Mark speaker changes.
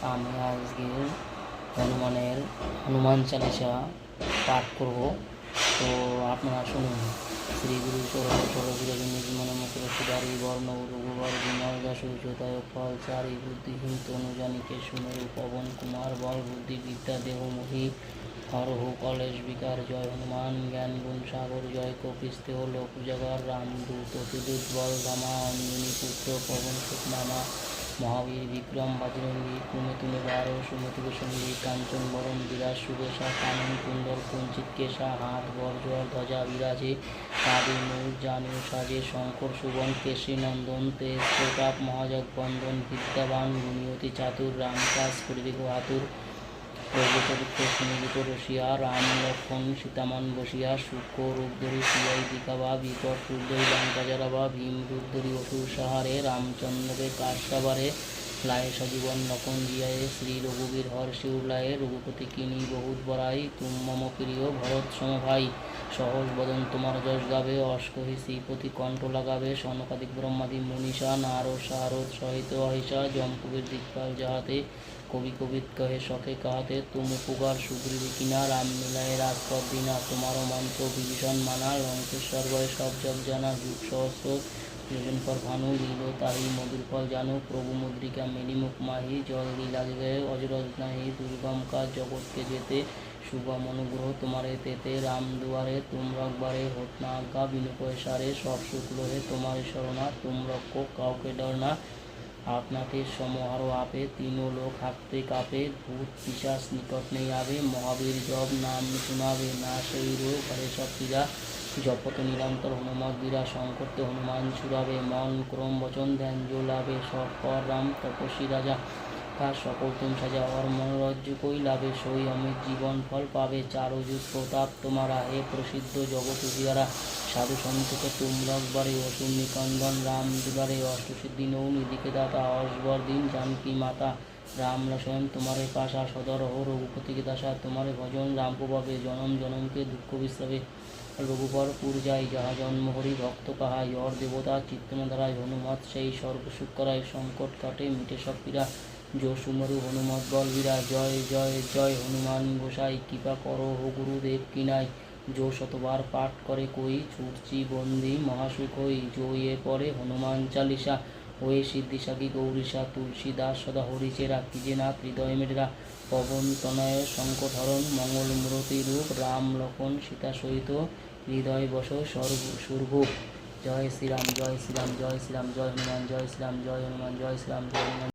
Speaker 1: আমি আজকে হনুমান চালিসা পাঠ করব। তো আপনারা শুনুন। শ্রী গুরু ষোড়শীরবি নিজ মনে মুকুর সুধারি বর্ণ রঘুবর বিমল যশ উচ্চতায় ফল চারি বুদ্ধিহীন তনুজানিকে সুমেরু পবন কুমার বল বুদ্ধি বিদ্যা দেহমোহী হরহু কলেশ বিকার জয় হনুমান জ্ঞান গুণ সাগর জয় কপিস্তেহ লোক উজাগর রামদূত অতিদূত বল ধামা অঞ্জনী পুত্র পবন সুতনামা মহাবীর বিক্রম বজরঙ্গী কুমে বারো সুমতির সঙ্গী কাঞ্চন বরণ বিরাজ সুবেশা কানন কুণ্ডল কুঞ্চিত কেশা হাত বর্জর ধ্বজা বিরাজে কাঁদে মুখ জানু সাজে শঙ্কর সুবন কেশী নন্দন তেজ প্রতাপ মহাজগ বন্দন বিদ্যাবান গুণিয়তি চাতুর রামকাজ করিবে আতুর প্রভুচরিত্র সুনিবিত রসিয়া রাম লক্ষ্মণ সীতামান বসিয়া সূক্ষ্ম রূপধরি সিয়াই দিকাবা বিকট রূপধরি লঙ্কা জরাবা ভীম রূপধরি অসুর সাহারে রামচন্দ্রকে কাশাবারে লায়ে সজীবন লক্ষণ জিয়ায়ে শ্রী রঘুবীর হর্ষি উল্লায়ে রঘুপতি কিনি বহুত বরাই তুম মম প্রিয় ভরত সমভাই সহজ বদন তোমার যশ গাবে অস্কহি শ্রীপতি কণ্ঠ লাগাবে সনকাদিক ব্রহ্মাদি মনীষা নারদ সারদ সহিত অহিষা জমকবির দিকপাল যাহাতে কবি কবিত কহে শখে কাহাতে তুম উপকার সুগ্রীব কিনা রাম মিলায় রাজপথ দিনা তোমারও মন্ত্র বিভীষণ মানা লঙ্কেশ্বর বয় সব জগ জানা যুগ সহস্র যোজন পর ভানু লীল তাহি মধুর ফল জানু প্রভু মুদ্রিকা মেনি মুখ মাহি জল লীলা গে অজরজ নাহি দুর্গম কাজ জগৎকে যেতে শুভম অনুগ্রহ তোমারে তেতে রাম দুয়ারে তুম রকবারে হোত না আজ্ঞা বিনু পয়সারে সব সুখ লোহে তোমারে শরণা তুম রক্ষক কাউকে ডর না আপনাকে সমহারো আপে तीनों लोक হাঁকতে কাঁপে ভূত পিশাচ নিকট নেই আবে মহাবীর জব নাম শুনাবে না সেই রোগ ঘরে সব পীড়া জপত নিরন্তর হনুমত বীরা সংকটতে হনুমান ছুড়াবে মন ক্রম বচন ধ্যান জোলাবে সব পর রাম তপস্বী রাজা তার সকল তুম সাজা और मनोरज्य কই লাভে সই অমিত জীবন ফল পাবে চারুযুগ প্রতাপ তোমারা হে প্রসিদ্ধ জগৎ উজিয়ারা সাধু সন্তকে তুম রকবারে অসুর নিকন্দন রাম দুলারে অষ্টসিদ্ধি নৌ নিধিকে দাতা অসবর দিন জানকী মাতা রাম রসয়ন তোমারে পাশা সদর হো রঘুপতিকে দাসা তোমারে ভজন রাম প্রভাবে জনম জনমকে দুঃখ বিশ্রাবে রঘুবর পুর যাই যাহা জন্ম হরি ভক্ত কাহাই অর দেবতা চিত্তন ধারায় হনুমত সেই সর্ব সুখ করায় সংকট কাটে মিটে সব পীড়া जो सुमरु हनुमत बलवीरा जय जय जय हनुमान गोसाई कृपा करो हो गुरुदेव किनाई जो शतबार पाठ करे कोई छुटची बंदी महासुख होई जो ये पढ़े हनुमान चालीसा ওয়ে সিদ্ধিসাগী গৌরীশা তুলসীদাস সদা হরিচেরা কিজেনাথ হৃদয় মেটেরা পবন তনয় সংকটহরণ মঙ্গল মূরতি রূপ রাম লক্ষণ সীতা সহিত হৃদয় বস সর্ব জয় শ্রীরাম জয় শ্রীরাম জয় শ্রীরাম জয় হনুমান জয় শ্রীরাম জয় হনুমান জয় শ্রীরাম জয় হনুমান।